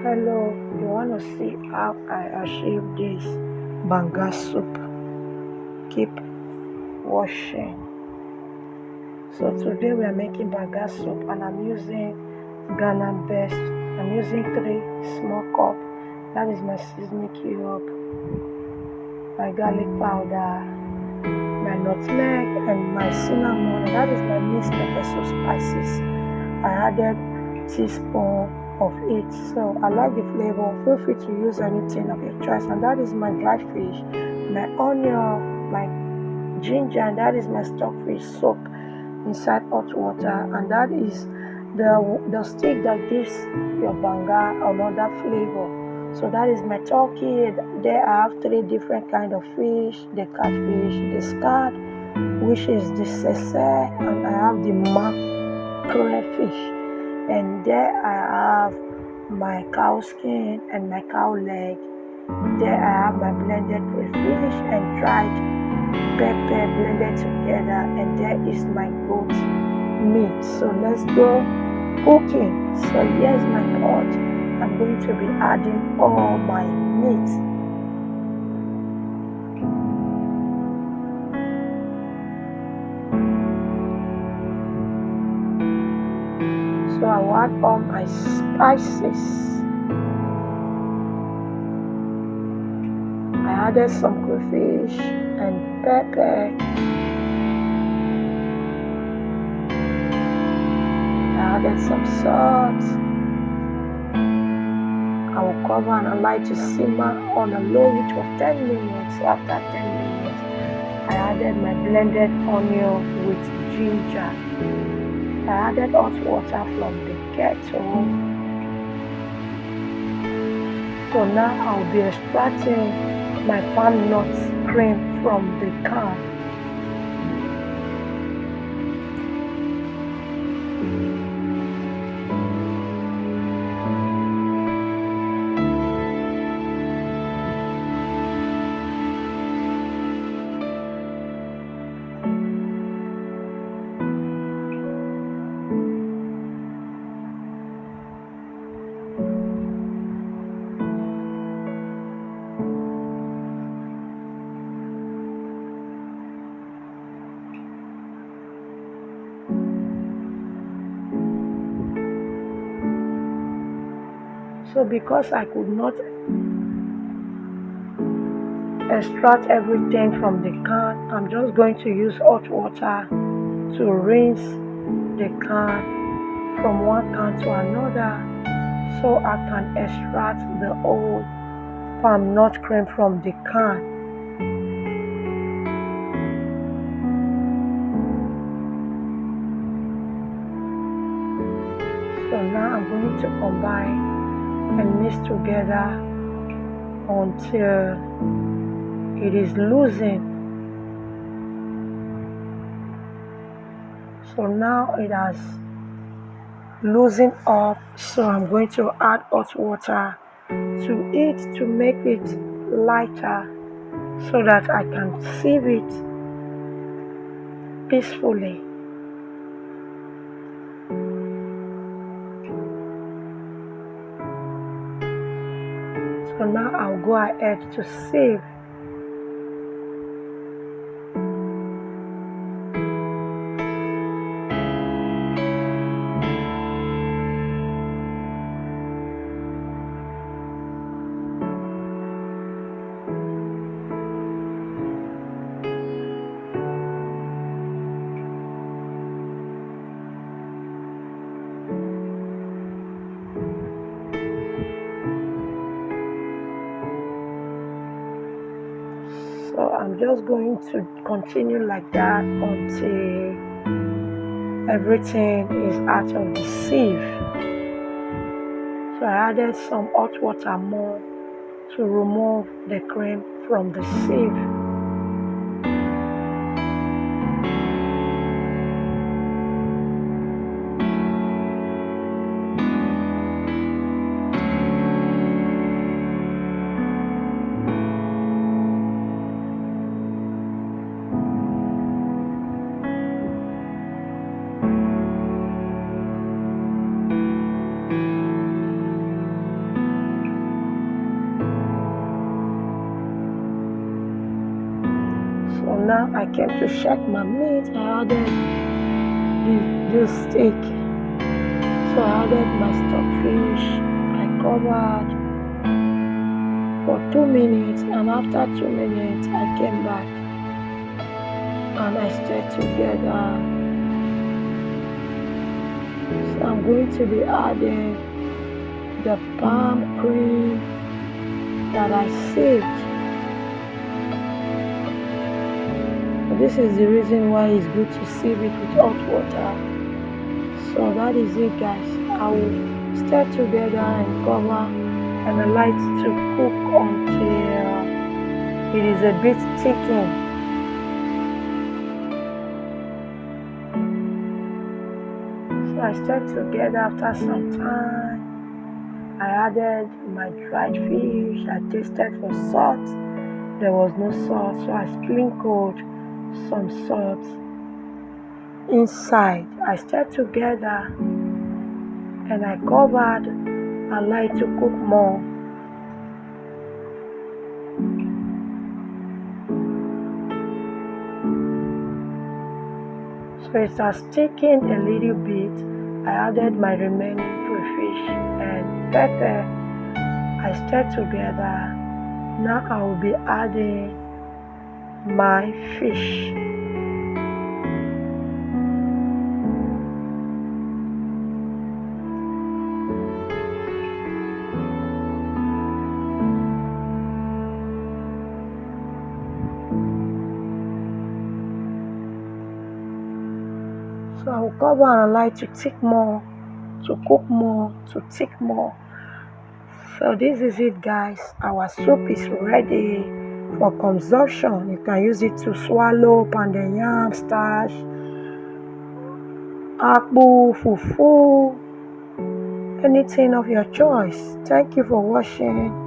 Hello, you want to see how I achieve this banga soup? Keep washing. So today we are making banga soup and I'm using Ghana best. I'm using 3 small cup. That is my seasoning cube, my garlic powder, my nutmeg and my cinnamon. And that is my mixed pepper soup spices. I added teaspoon of it, so I like the flavor. Feel free to use anything of your choice. And that is my dried fish, my onion, my ginger, and that is my stockfish soaked inside hot water. And that is the stick that gives your banga another flavor. So that is my turkey. There I have 3 different kind of fish: the catfish, the scad, which is the sese, and I have the crayfish. And there I have my cow skin and my cow leg. There I have my blended crayfish and dried pepper blended together, and there is my goat meat. So let's go cooking. So here's my pot. I'm going to be adding all my meat. So I will add all my spices. I added some crayfish and pepper. I added some salt. I will cover and allow it to simmer on a low heat for 10 minutes. So after 10 minutes, I added my blended onion with ginger. I added hot water from the kettle. So now I'll be extracting my palmnut cream from the can. So because I could not extract everything from the can, I'm just going to use hot water to rinse the can from one can to another, so I can extract the whole palm nut cream from the can. So now I'm going to combine and mix together until it is loosened. So now it has loosened up, so I'm going to add hot water to it to make it lighter so that I can sieve it peacefully. So now I'll go ahead to sieve. So I'm just going to continue like that until everything is out of the sieve. So I added some hot water more to remove the cream from the sieve. now I came to check my meat. I added the steak. So I added my stockfish. I covered for 2 minutes, and after 2 minutes I came back and I stirred together. So I'm going to be adding the palm cream that I saved. This is the reason why it's good to sieve it with hot water. So that is it, guys. I will stir together and cover, and I like to cook until it is a bit thickened. So I stirred together. After some time, I added my dried fish. I tasted for salt. There was no salt, so I sprinkled some salt inside. I stirred together and I covered and like to cook more. So it has thickened a little bit. I added my remaining crayfish and pepper. I stirred together. Now I will be adding my fish. So I will cover and like to thick more, to cook more, to thick more. So this is it, guys. Our soup is ready for consumption. You can use it to swallow pounded yam, starch, akpu, fufu, anything of your choice. Thank you for watching.